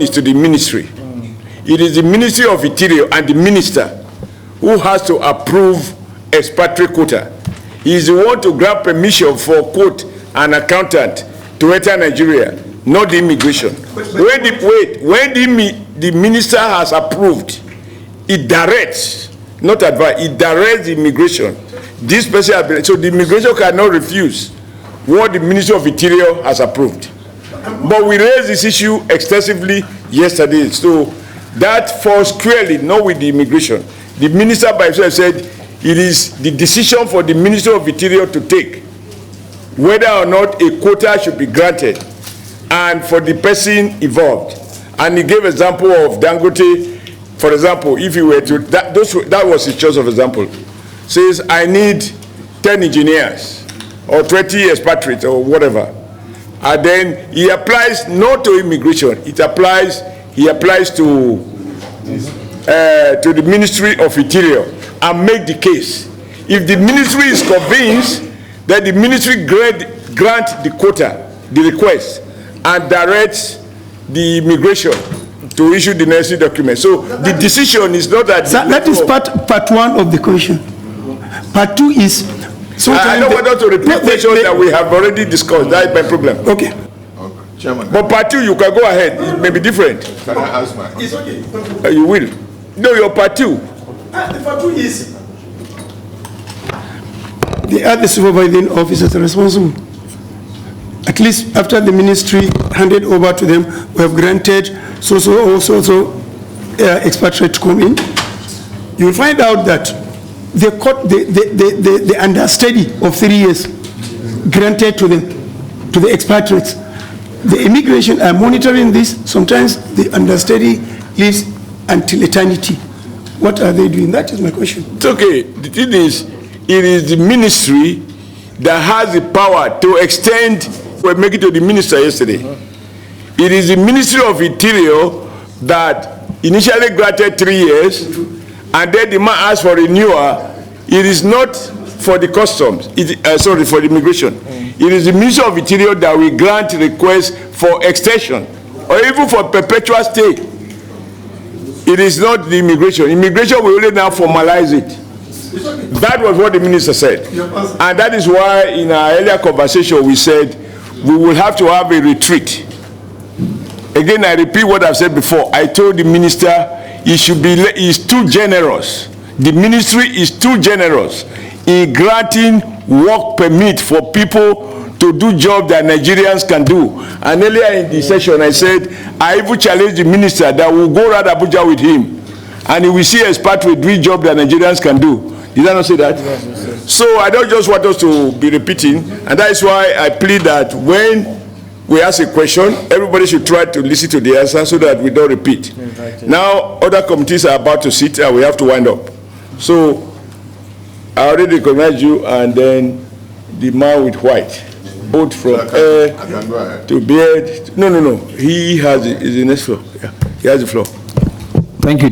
is to the ministry. It is the Ministry of Interior and the minister who has to approve expatriate quota. He is the one to grant permission for quote an accountant to enter Nigeria, not the immigration. When the minister has approved, it directs, not advise, it directs the immigration. This person has been, so the immigration cannot refuse what the Ministry of Interior has approved. But we raised this issue extensively yesterday, so that falls squarely not with the immigration. The minister by himself said it is the decision for the Ministry of Interior to take whether or not a quota should be granted and for the person involved. And he gave example of Dangote. For example, if you were to, that was his choice of example. Says, I need 10 engineers or 20 expatriates or whatever. And then he applies not to immigration, he applies to the Ministry of Interior and make the case. If the ministry is convinced that the ministry grant the quota, the request, and directs the immigration to issue the necessary document. So the decision is not that. That is part one of the question. Part two is. I don't want to repeat questions that we have already discussed. That is my problem. Okay. Chairman. But part two, you can go ahead. It may be different. Can I ask my? It's okay. You will. No, your part two. The part two is the other supervising officers are responsible. At least after the ministry handed over to them, we have granted also expatriate to come in. You will find out that the understudy of 3 years granted to the expatriates. The immigration are monitoring this. Sometimes the understudy lives until eternity. What are they doing? That is my question. It's okay. The thing is, it is the ministry that has the power to extend. We make it to the minister yesterday. It is the Ministry of Interior that initially granted 3 years, and then the man asked for renewal. It is not for the customs, for the immigration. It is the Ministry of Interior that will grant requests for extension or even for perpetual stay. It is not the immigration. Immigration will only now formalize it. That was what the minister said. And that is why in our earlier conversation we said we will have to have a retreat. Again, I repeat what I've said before. I told the minister he's too generous. The ministry is too generous in granting work permit for people to do jobs that Nigerians can do. And earlier in the session, I said, I even challenged the minister that we'll go around Abuja with him, and he will see expatriates doing jobs that Nigerians can do. Did I not say that? Yes. So I don't just want us to be repeating, and that is why I plead that when we ask a question, everybody should try to listen to the answer so that we don't repeat. Now, other committees are about to sit, and we have to wind up. So I already recognize you, and then the man with white, both from hair to beard. No. He has the next floor. Yeah, he has the floor. Thank you.